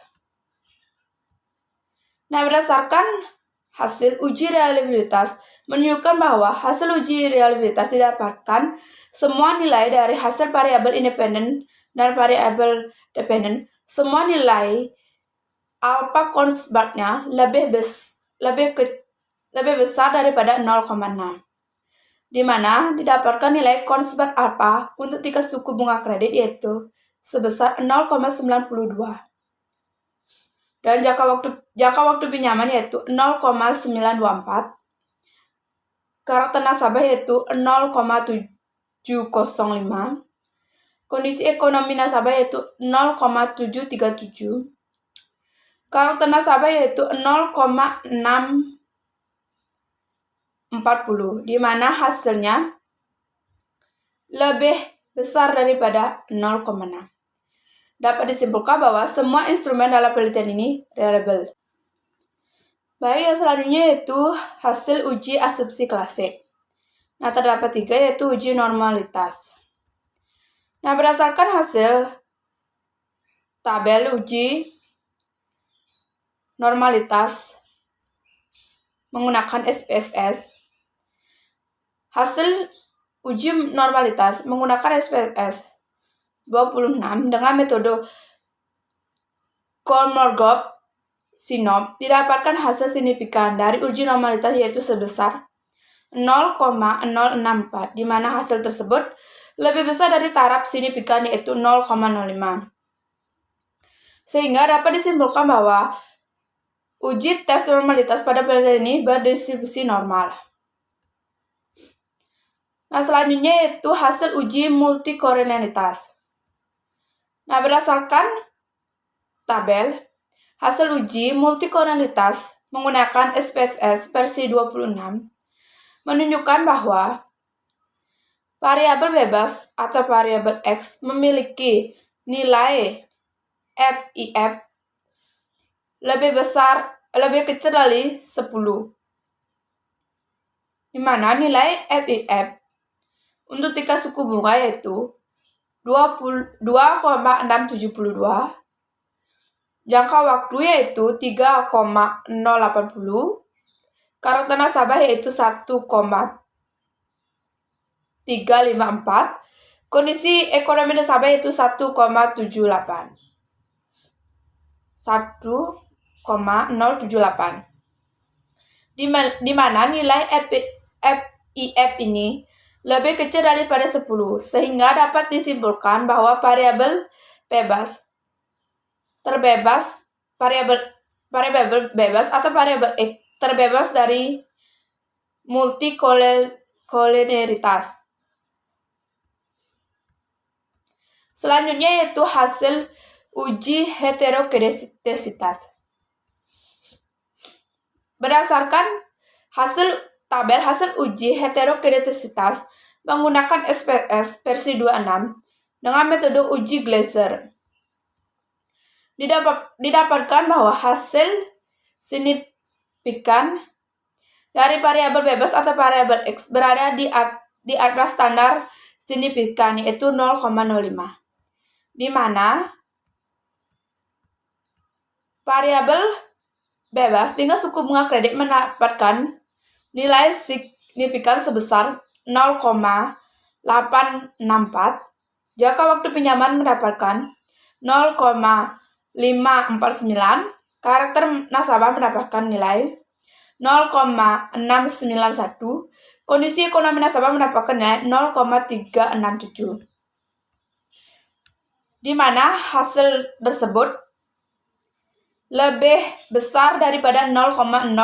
Nah, berdasarkan hasil uji reliabilitas menunjukkan bahwa hasil uji reliabilitas didapatkan semua nilai dari hasil variabel independen dan variabel dependen. Semua nilai alpha constant-nya lebih besar daripada 0,6. Di mana didapatkan nilai constant alpha untuk tingkat suku bunga kredit yaitu sebesar 0,92. Dan jangka waktu pinjaman yaitu 0,924. Karakter nasabah yaitu 0,705. Kondisi ekonomi nasabah yaitu 0,737. Karakter nasabah yaitu 0,640, di mana hasilnya lebih besar daripada 0,6. Dapat disimpulkan bahwa semua instrumen dalam penelitian ini reliable. Baik, yang selanjutnya yaitu hasil uji asumsi klasik. Nah, terdapat 3 yaitu uji normalitas. Nah, berdasarkan hasil tabel uji normalitas menggunakan SPSS, hasil uji normalitas menggunakan SPSS 26 dengan metode Kolmogorov-Smirnov didapatkan hasil signifikan dari uji normalitas yaitu sebesar 0,064, di mana hasil tersebut lebih besar dari taraf signifikan yaitu 0,05. Sehingga dapat disimpulkan bahwa uji tes normalitas pada penelitian ini berdistribusi normal. Nah, selanjutnya yaitu hasil uji multikolonialitas. Nah, berdasarkan tabel hasil uji multikolonialitas menggunakan SPSS versi 26 menunjukkan bahwa variabel bebas atau variabel X memiliki nilai FIF lebih kecil dari 10, di mana nilai FIF untuk tingkat suku bunga yaitu 2,672, jangka waktu yaitu 3,080, karakter nasabah yaitu 1,354, kondisi ekonomi nasabah yaitu 1,078. Di mana nilai FIF ini lebih kecil daripada 10, sehingga dapat disimpulkan bahwa variabel bebas terbebas, variabel bebas atau variabel X terbebas dari multikolinialitas. Selanjutnya yaitu hasil uji heterogenesitas. Berdasarkan tabel hasil uji heterogenesitas menggunakan SPS versi 26 dengan metode uji Glaser, didapatkan bahwa hasil signifikan dari variabel bebas atau variabel X berada di atas standar signifikan, yaitu 0,05, di mana variabel bebas tingkat suku bunga kredit mendapatkan nilai signifikan sebesar 0,864, jika waktu pinjaman mendapatkan 0,549, karakter nasabah mendapatkan nilai 0,691, kondisi ekonomi nasabah mendapatkan nilai 0,367, di mana hasil tersebut lebih besar daripada 0,05,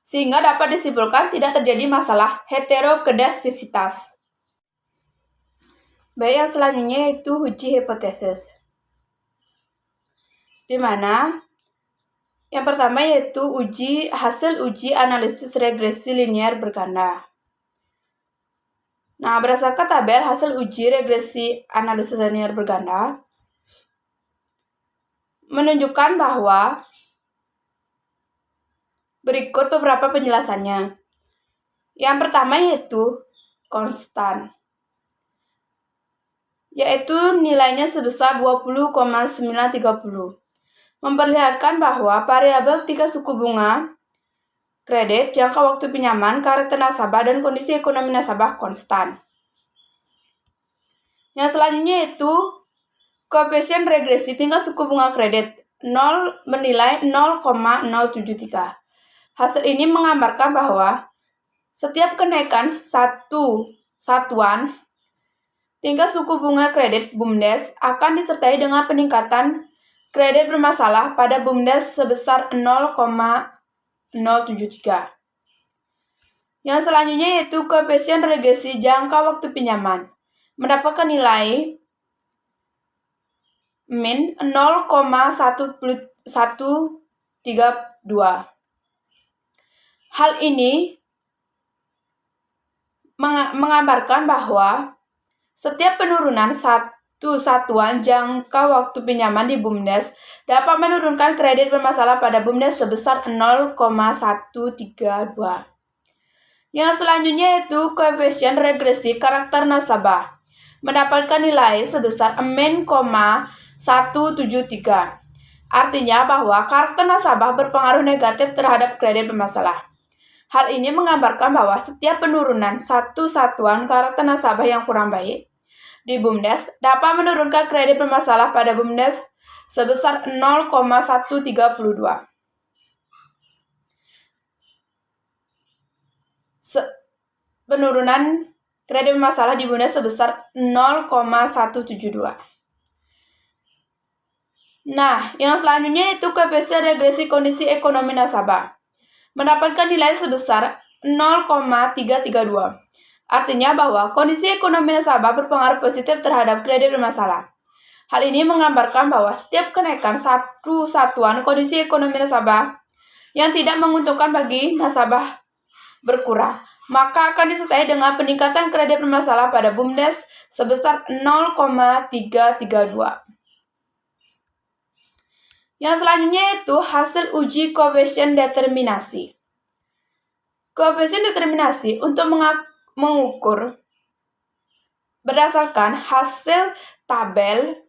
sehingga dapat disimpulkan tidak terjadi masalah heterogenesitas. Baik, yang selanjutnya yaitu uji hipotesis, di mana yang pertama yaitu hasil uji analisis regresi linear berganda. Nah, berdasarkan tabel hasil uji regresi analisis linear berganda menunjukkan bahwa berikut beberapa penjelasannya. Yang pertama yaitu konstan, yaitu nilainya sebesar 20,930, memperlihatkan bahwa variabel tingkat suku bunga kredit, jangka waktu pinjaman, karakter nasabah, dan kondisi ekonomi nasabah konstan. Yang selanjutnya yaitu koefisien regresi tingkat suku bunga kredit 0 bernilai 0,073. Hasil ini menggambarkan bahwa setiap kenaikan satuan tingkat suku bunga kredit BUMDes akan disertai dengan peningkatan kredit bermasalah pada BUMDes sebesar 0,073. Yang selanjutnya yaitu koefisien regresi jangka waktu pinjaman mendapatkan nilai min 0,1132. Hal ini menggambarkan bahwa setiap penurunan satu satuan jangka waktu pinjaman di BUMDes dapat menurunkan kredit bermasalah pada BUMDes sebesar 0,132. Yang selanjutnya yaitu koefisien regresi karakter nasabah mendapatkan nilai sebesar min 173. Artinya bahwa karakter nasabah berpengaruh negatif terhadap kredit bermasalah. Hal ini menggambarkan bahwa setiap penurunan satu satuan karakter nasabah yang kurang baik di BUMDes dapat menurunkan kredit bermasalah pada BUMDes sebesar 0,132. Penurunan kredit bermasalah di BUMDes sebesar 0,172. Nah, yang selanjutnya itu koefisien regresi kondisi ekonomi nasabah mendapatkan nilai sebesar 0,332. Artinya bahwa kondisi ekonomi nasabah berpengaruh positif terhadap kredit bermasalah. Hal ini menggambarkan bahwa setiap kenaikan satu satuan kondisi ekonomi nasabah yang tidak menguntungkan bagi nasabah berkurang, maka akan disertai dengan peningkatan kredit bermasalah pada BUMDes sebesar 0,332. Yang selanjutnya yaitu hasil uji koefisien determinasi. Koefisien determinasi untuk mengukur berdasarkan hasil tabel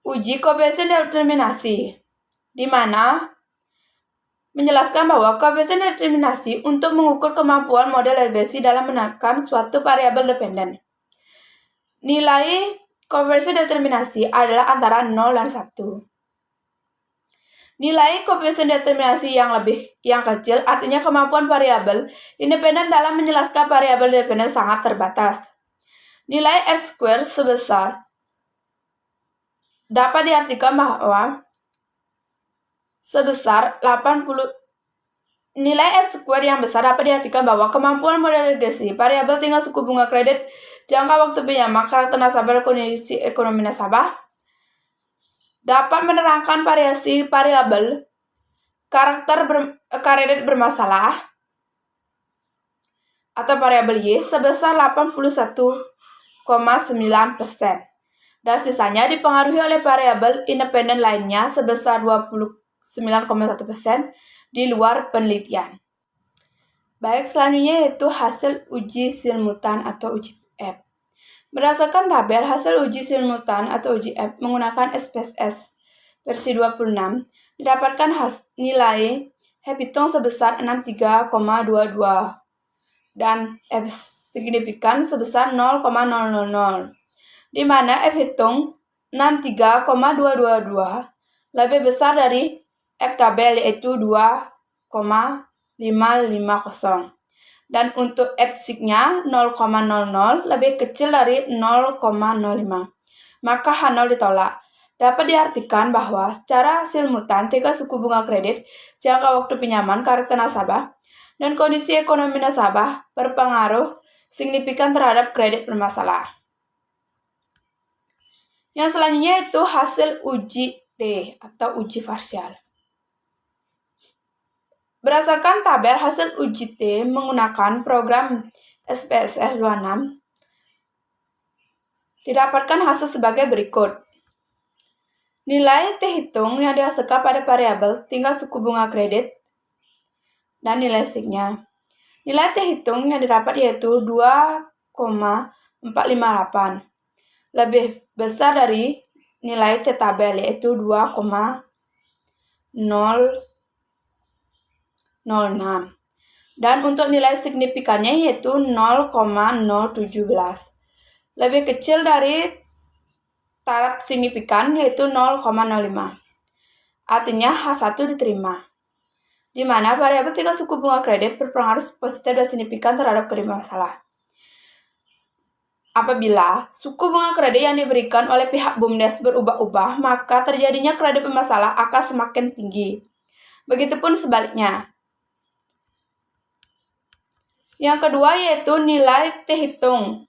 uji koefisien determinasi, di mana menjelaskan bahwa koefisien determinasi untuk mengukur kemampuan model regresi dalam menekan suatu variabel dependen. Nilai koefisien determinasi adalah antara 0 dan 1. Nilai koefisien determinasi yang kecil artinya kemampuan variabel independen dalam menjelaskan variabel dependen sangat terbatas. Nilai R² sebesar dapat diartikan bahwa sebesar 80 nilai R-square yang besar dapat diartikan bahwa kemampuan model regresi variabel tingkat suku bunga kredit, jangka waktu pinjaman, karakter nasabah, dan kondisi ekonomi nasabah dapat menerangkan variasi variabel kredit bermasalah atau variabel Y sebesar 81,9%. Dan sisanya dipengaruhi oleh variabel independen lainnya sebesar 29,1% di luar penelitian. Baik, selanjutnya yaitu hasil uji simultan atau uji F. Berdasarkan tabel hasil uji simultan atau uji F menggunakan SPSS versi 26, didapatkan nilai H-hitung sebesar 63,22 dan F signifikan sebesar 0,000, di mana F-hitung 63,222 lebih besar dari F tabel yaitu 2,550. Dan untuk F-sig-nya 0,00 lebih kecil dari 0,05. Maka H0 ditolak. Dapat diartikan bahwa secara simultan tingkat suku bunga kredit, jangka waktu pinjaman, karakter nasabah, dan kondisi ekonomi nasabah berpengaruh signifikan terhadap kredit bermasalah. Yang selanjutnya itu hasil uji T atau uji parsial. Berdasarkan tabel hasil uji T menggunakan program SPSS 26, didapatkan hasil sebagai berikut. Nilai T-hitung yang dihasilkan pada variabel tingkat suku bunga kredit dan nilai sig-nya. Nilai T-hitung yang didapat yaitu 2,458. Lebih besar dari nilai T-tabel yaitu 2,006. Dan untuk nilai signifikannya yaitu 0,017. Lebih kecil dari taraf signifikan yaitu 0,05. Artinya H1 diterima. Di mana variabel tingkat suku bunga kredit berpengaruh positif dan signifikan terhadap kredit bermasalah. Apabila suku bunga kredit yang diberikan oleh pihak BUMDes berubah-ubah, maka terjadinya kredit bermasalah akan semakin tinggi. Begitupun sebaliknya. Yang kedua yaitu nilai T-hitung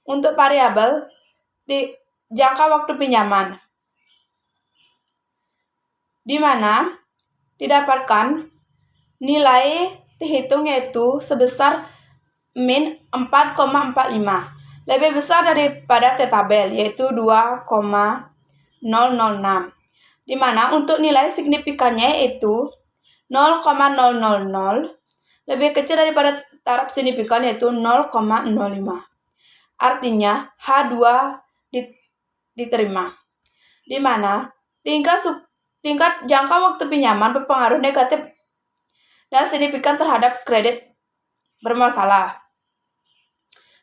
untuk variabel di jangka waktu pinjaman, di mana didapatkan nilai T-hitung yaitu sebesar min 4,45, lebih besar daripada T-tabel yaitu 2,006, di mana untuk nilai signifikannya yaitu 0,000, lebih kecil daripada taraf signifikan yaitu 0,05. Artinya H2 diterima, di mana tingkat jangka waktu pinjaman berpengaruh negatif dan signifikan terhadap kredit bermasalah.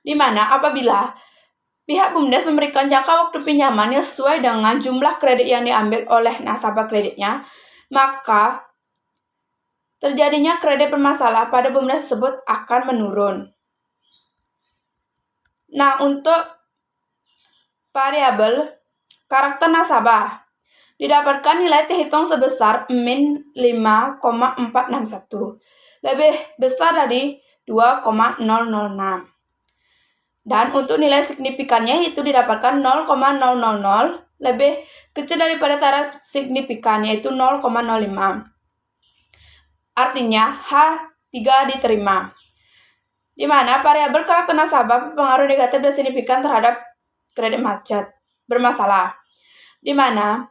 Di mana apabila pihak BUMDes memberikan jangka waktu pinjaman yang sesuai dengan jumlah kredit yang diambil oleh nasabah kreditnya, maka terjadinya kredit bermasalah pada BUMDes tersebut akan menurun. Nah, untuk variabel karakter nasabah, didapatkan nilai T-hitung sebesar min 5,461, lebih besar dari 2,006. Dan untuk nilai signifikannya itu didapatkan 0,000, lebih kecil daripada taraf signifikan yaitu 0,05. Artinya H3 diterima. Di mana variabel karakter nasabah berpengaruh negatif dan signifikan terhadap kredit bermasalah. Di mana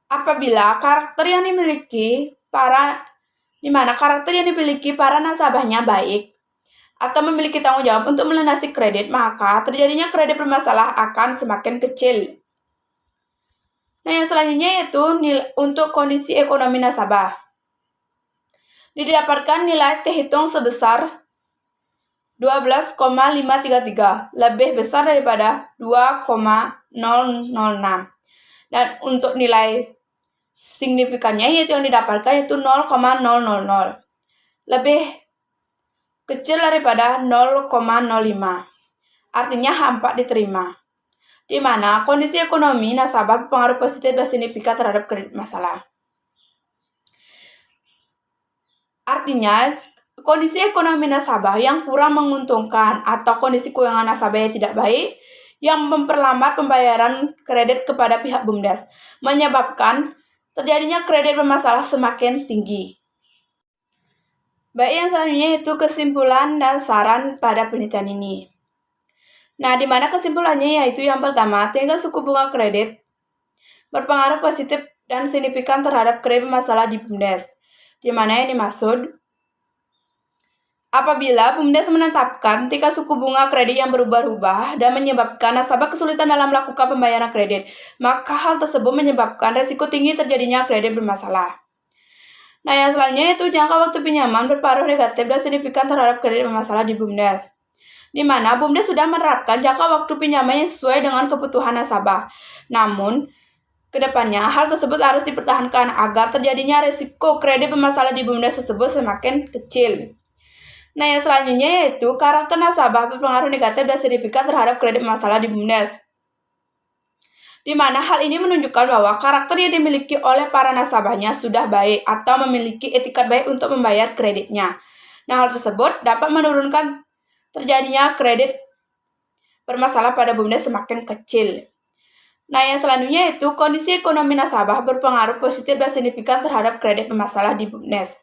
apabila karakter yang dimiliki para nasabahnya baik atau memiliki tanggung jawab untuk melunasi kredit, maka terjadinya kredit bermasalah akan semakin kecil. Nah, yang selanjutnya yaitu untuk kondisi ekonomi nasabah. Didapatkan nilai T-hitung sebesar 12,533, lebih besar daripada 2,006. Dan untuk nilai signifikannya yaitu yang didapatkan yaitu 0,000, lebih kecil daripada 0,05. Artinya H4 diterima. di mana kondisi ekonomi nasabah berpengaruh positif dan signifikan terhadap kredit bermasalah. Artinya, kondisi ekonomi nasabah yang kurang menguntungkan atau kondisi keuangan nasabah yang tidak baik yang memperlambat pembayaran kredit kepada pihak BUMDes, menyebabkan terjadinya kredit bermasalah semakin tinggi. Baik, yang selanjutnya itu kesimpulan dan saran pada penelitian ini. Nah, di mana kesimpulannya yaitu yang pertama, tingkat suku bunga kredit berpengaruh positif dan signifikan terhadap kredit bermasalah di BUMDes. Di mana yang dimaksud? Apabila BUMDes menetapkan tingkat suku bunga kredit yang berubah-ubah dan menyebabkan nasabah kesulitan dalam melakukan pembayaran kredit, maka hal tersebut menyebabkan resiko tinggi terjadinya kredit bermasalah. Nah, yang selanjutnya itu jangka waktu pinjaman berpengaruh negatif dan signifikan terhadap kredit bermasalah di BUMDes. Di mana BUMDes sudah menerapkan jangka waktu pinjaman yang sesuai dengan kebutuhan nasabah. Namun, kedepannya hal tersebut harus dipertahankan agar terjadinya risiko kredit bermasalah di BUMDes tersebut semakin kecil. Nah, yang selanjutnya yaitu karakter nasabah berpengaruh negatif dan signifikan terhadap kredit bermasalah di BUMDes. Di mana hal ini menunjukkan bahwa karakter yang dimiliki oleh para nasabahnya sudah baik atau memiliki etikat baik untuk membayar kreditnya. Nah, hal tersebut dapat menurunkan terjadinya kredit bermasalah pada BUMDes semakin kecil. Nah, yang selanjutnya itu kondisi ekonomi nasabah berpengaruh positif dan signifikan terhadap kredit bermasalah di BUMDes.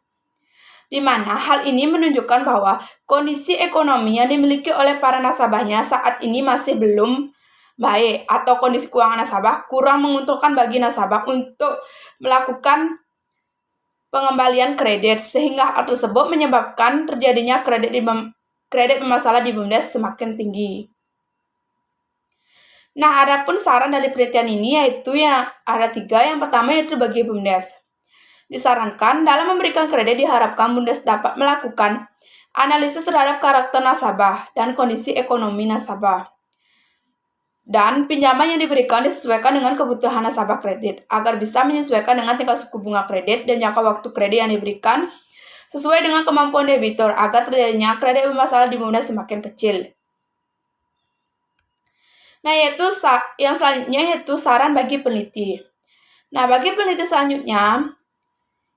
Di mana hal ini menunjukkan bahwa kondisi ekonomi yang dimiliki oleh para nasabahnya saat ini masih belum baik atau kondisi keuangan nasabah kurang menguntungkan bagi nasabah untuk melakukan pengembalian kredit sehingga hal tersebut menyebabkan terjadinya kredit bermasalah di BUMDes semakin tinggi. Nah, adapun saran dari penelitian ini yaitu yang ada 3. Yang pertama yaitu bagi BUMDes. Disarankan dalam memberikan kredit diharapkan BUMDes dapat melakukan analisis terhadap karakter nasabah dan kondisi ekonomi nasabah. Dan pinjaman yang diberikan disesuaikan dengan kebutuhan nasabah kredit agar bisa menyesuaikan dengan tingkat suku bunga kredit dan jangka waktu kredit yang diberikan sesuai dengan kemampuan debitur agar terjadinya kredit bermasalah di BUMDes semakin kecil. Nah, yang selanjutnya yaitu saran bagi peneliti. Nah, bagi peneliti selanjutnya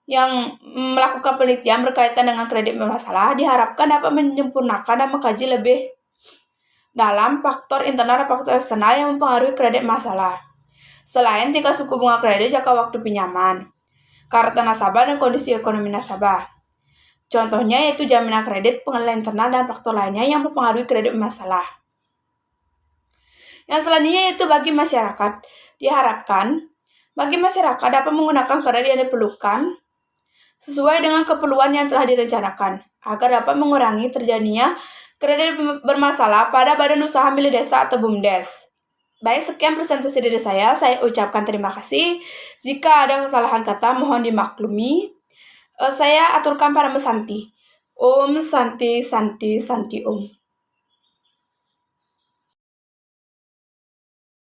yang melakukan penelitian berkaitan dengan kredit bermasalah diharapkan dapat menyempurnakan dan mengkaji lebih dalam faktor internal dan faktor eksternal yang mempengaruhi kredit masalah. Selain tingkat suku bunga kredit, jangka waktu pinjaman, karakter nasabah, dan kondisi ekonomi nasabah. Contohnya yaitu jaminan kredit, pengelolaan internal, dan faktor lainnya yang mempengaruhi kredit masalah. Yang selanjutnya yaitu bagi masyarakat. Diharapkan bagi masyarakat dapat menggunakan kredit yang diperlukan sesuai dengan keperluan yang telah direncanakan agar dapat mengurangi terjadinya kredit bermasalah pada badan usaha milik desa atau BUMDes. Baik, sekian presentasi dari saya ucapkan terima kasih. Jika ada kesalahan kata, mohon dimaklumi. Saya aturkan para mesanti. Om Santi Santi Santi Om.